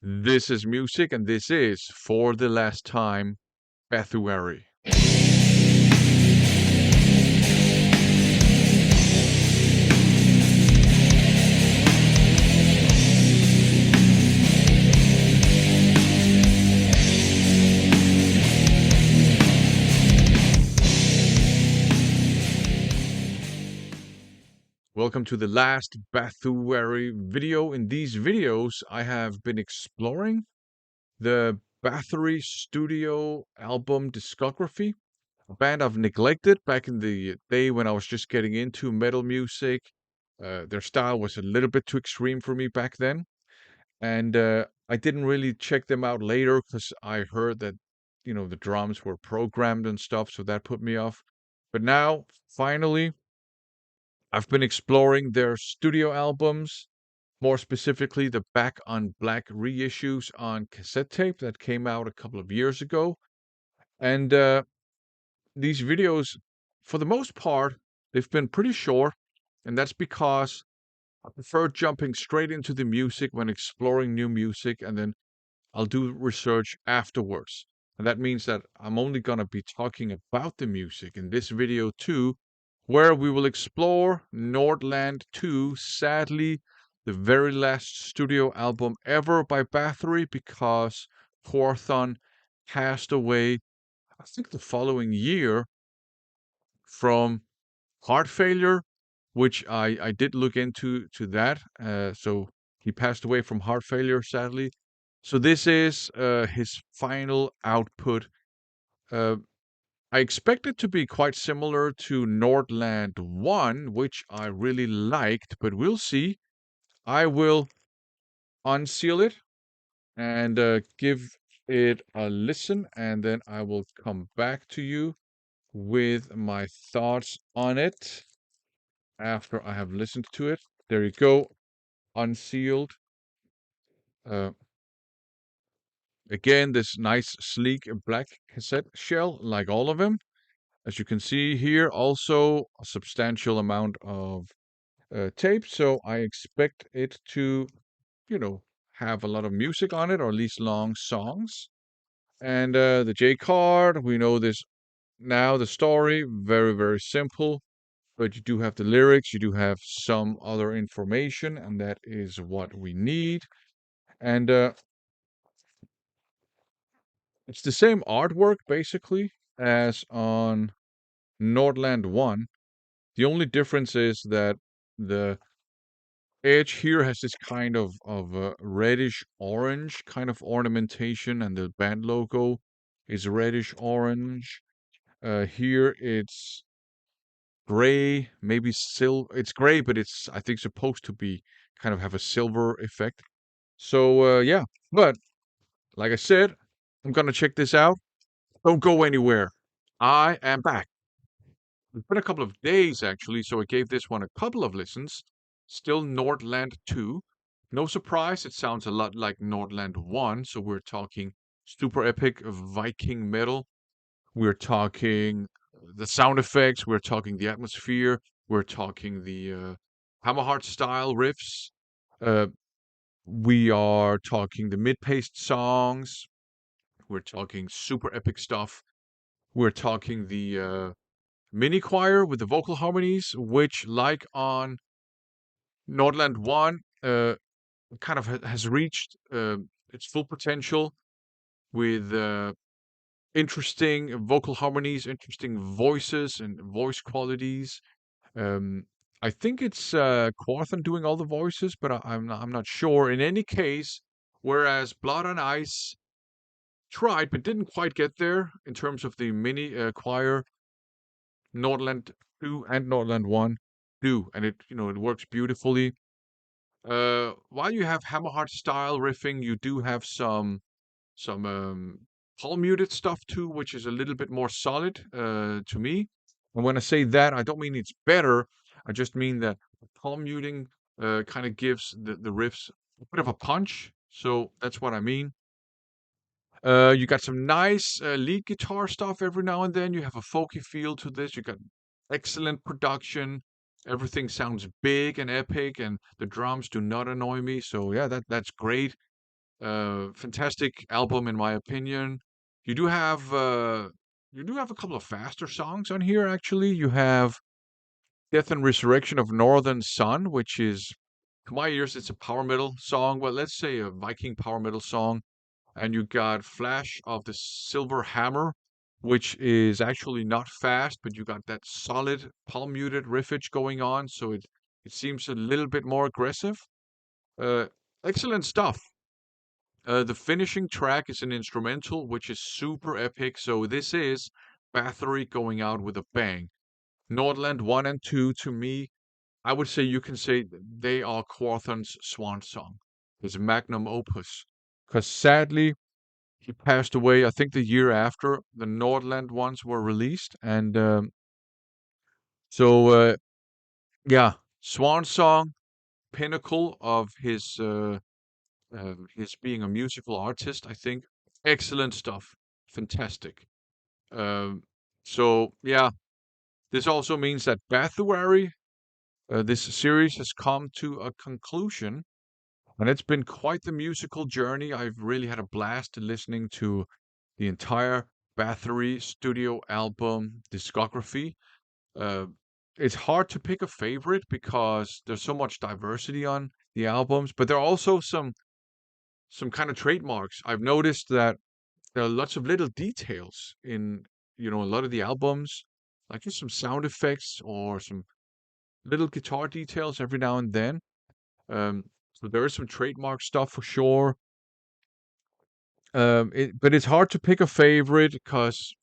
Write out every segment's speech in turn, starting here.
This is music, and this is For the Last Time, Bathuary. Welcome to the last Bathuary video. In these videos, I have been exploring the Bathory studio album discography, a band I've neglected back in the day when I was just getting into metal music. Their style was a little bit too extreme for me back then, and I didn't really check them out later because I heard that, the drums were programmed and stuff, so that put me off. But now, finally, I've been exploring their studio albums, more specifically the Back on Black reissues on cassette tape that came out a couple of years ago. And these videos, for the most part, they've been pretty short, and that's because I prefer jumping straight into the music when exploring new music, and then I'll do research afterwards. And that means that I'm only going to be talking about the music in this video too, where we will explore Nordland 2, sadly, the very last studio album ever by Bathory, because Quorthon passed away, I think the following year, from heart failure, which I did look into that. So he passed away from heart failure, sadly. So this is his final output. Uh, I expect it to be quite similar to Nordland 1, which I really liked, but we'll see. I will unseal it and give it a listen, and then I will come back to you with my thoughts on it after I have listened to it. There you go, unsealed. Uh, Again, this nice, sleek black cassette shell, like all of them. As you can see here, also a substantial amount of tape, so I expect it to, you know, have a lot of music on it, or at least long songs. And the J card, we know this now, the story, very, very simple, but you do have the lyrics, you do have some other information, and that is what we need. And it's the same artwork, basically, as on Nordland 1. The only difference is that the edge here has this kind of reddish orange kind of ornamentation, and the band logo is reddish orange. Here it's gray, maybe silver. It's gray, but it's, I think, supposed to be kind of have a silver effect. So yeah, but like I said, I'm gonna check this out. Don't go anywhere. I am back. It's been a couple of days actually, so I gave this one a couple of listens. Still Nordland 2. No surprise, it sounds a lot like Nordland 1. So we're talking super epic Viking metal. We're talking the sound effects. We're talking the atmosphere. We're talking the Hammerheart style riffs. Uh, we are talking the mid-paced songs. We're talking super epic stuff. We're talking the mini choir with the vocal harmonies, which, like on Nordland 1, kind of has reached its full potential with interesting vocal harmonies, interesting voices, and voice qualities. Um, I think it's Quorthon doing all the voices, but I'm not sure. In any case, whereas Blood on Ice tried but didn't quite get there in terms of the mini choir, Nordland 2 and Nordland 1 do, and it works beautifully. While you have Hammerheart style riffing, you do have some palm muted stuff too, which is a little bit more solid to me. And when I say that, I don't mean it's better. I just mean that palm muting kind of gives the riffs a bit of a punch. So that's what I mean. You got some nice lead guitar stuff every now and then. You have a folky feel to this. You got excellent production. Everything sounds big and epic, and the drums do not annoy me. So yeah, that's great. Fantastic album in my opinion. You do have uh, you do have a couple of faster songs on here. Actually, you have "Death and Resurrection of Northern Sun," which is, to my ears, it's a power metal song. Well, let's say a Viking power metal song. And you got Flash of the Silver Hammer, which is actually not fast, but you got that solid palm muted riffage going on, so it seems a little bit more aggressive. Uh, Excellent stuff. The finishing track is an instrumental, which is super epic. So this is Bathory going out with a bang. Nordland 1 and 2, to me, I would say you can say they are Quorthon's swan song, his magnum opus. Because sadly, he passed away, I think, the year after the Nordland ones were released. And so, yeah, swan song, pinnacle of his being a musical artist, I think. Excellent stuff. Fantastic. Um, so, yeah, this also means that Bathuary, this series has come to a conclusion, and it's been quite the musical journey. I've really had a blast listening to the entire Bathory studio album discography. Uh, it's hard to pick a favorite because there's so much diversity on the albums, but there are also some kind of trademarks. I've noticed that there are lots of little details in, a lot of the albums, like just some sound effects or some little guitar details every now and then. So there is some trademark stuff for sure. But it's hard to pick a favorite because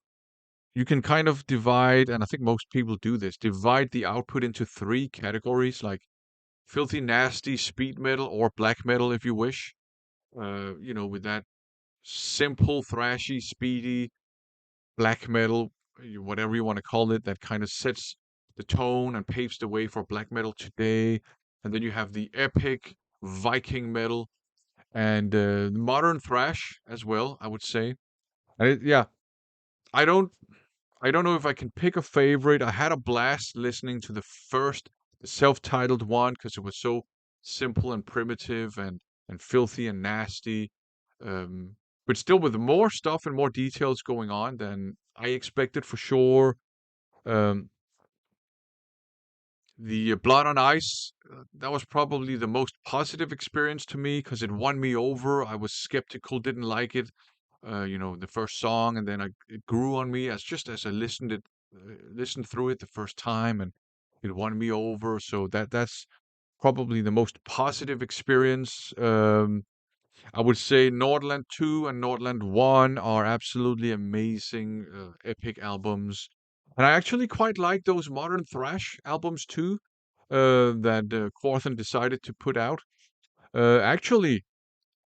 you can kind of divide, and I think most people do this, divide the output into three categories, like filthy, nasty, speed metal, or black metal, if you wish. With that simple, thrashy, speedy black metal, whatever you want to call it, that kind of sets the tone and paves the way for black metal today. And then you have the epic Viking metal and modern thrash as well, I would say. And yeah, I don't I don't know if I can pick a favorite. I had a blast listening to the first self-titled one because it was so simple and primitive and filthy and nasty. Um, but still with more stuff and more details going on than I expected for sure. Um, the Blood on Ice, that was probably the most positive experience to me because it won me over. I was skeptical, didn't like it, the first song, and then it grew on me as I listened through it the first time, and it won me over. So that's probably the most positive experience. I would say Nordland 2 and Nordland 1 are absolutely amazing, epic albums. And I actually quite like those modern thrash albums too, that Quorthon decided to put out. Actually,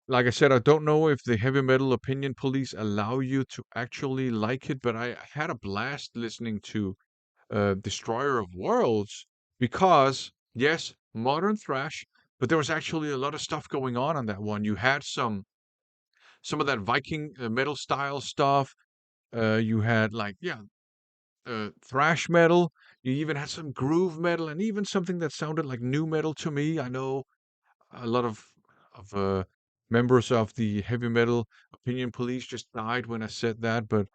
like I said, I don't know if the heavy metal opinion police allow you to actually like it, but I had a blast listening to Destroyer of Worlds because, yes, modern thrash, but there was actually a lot of stuff going on that one. You had some of that Viking metal style stuff. You had like, yeah, thrash metal. You even had some groove metal and even something that sounded like new metal to me. I know a lot of members of the heavy metal opinion police just died when I said that, but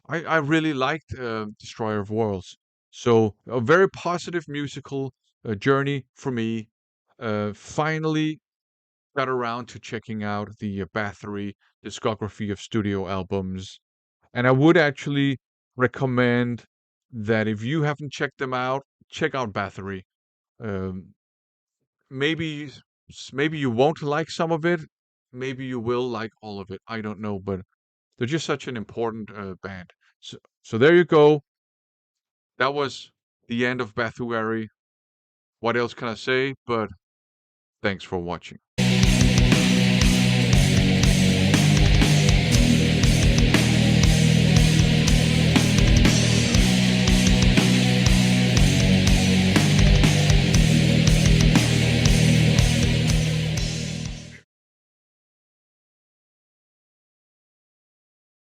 I really liked Destroyer of Worlds. So a very positive musical journey for me. Finally got around to checking out the Bathory discography of studio albums, and I would actually recommend that if you haven't checked them out, check out Bathory. Um, maybe maybe you won't like some of it. Maybe you will like all of it. I don't know, but they're just such an important band. So there you go. That was the end of Bathuary. What else can I say? But thanks for watching.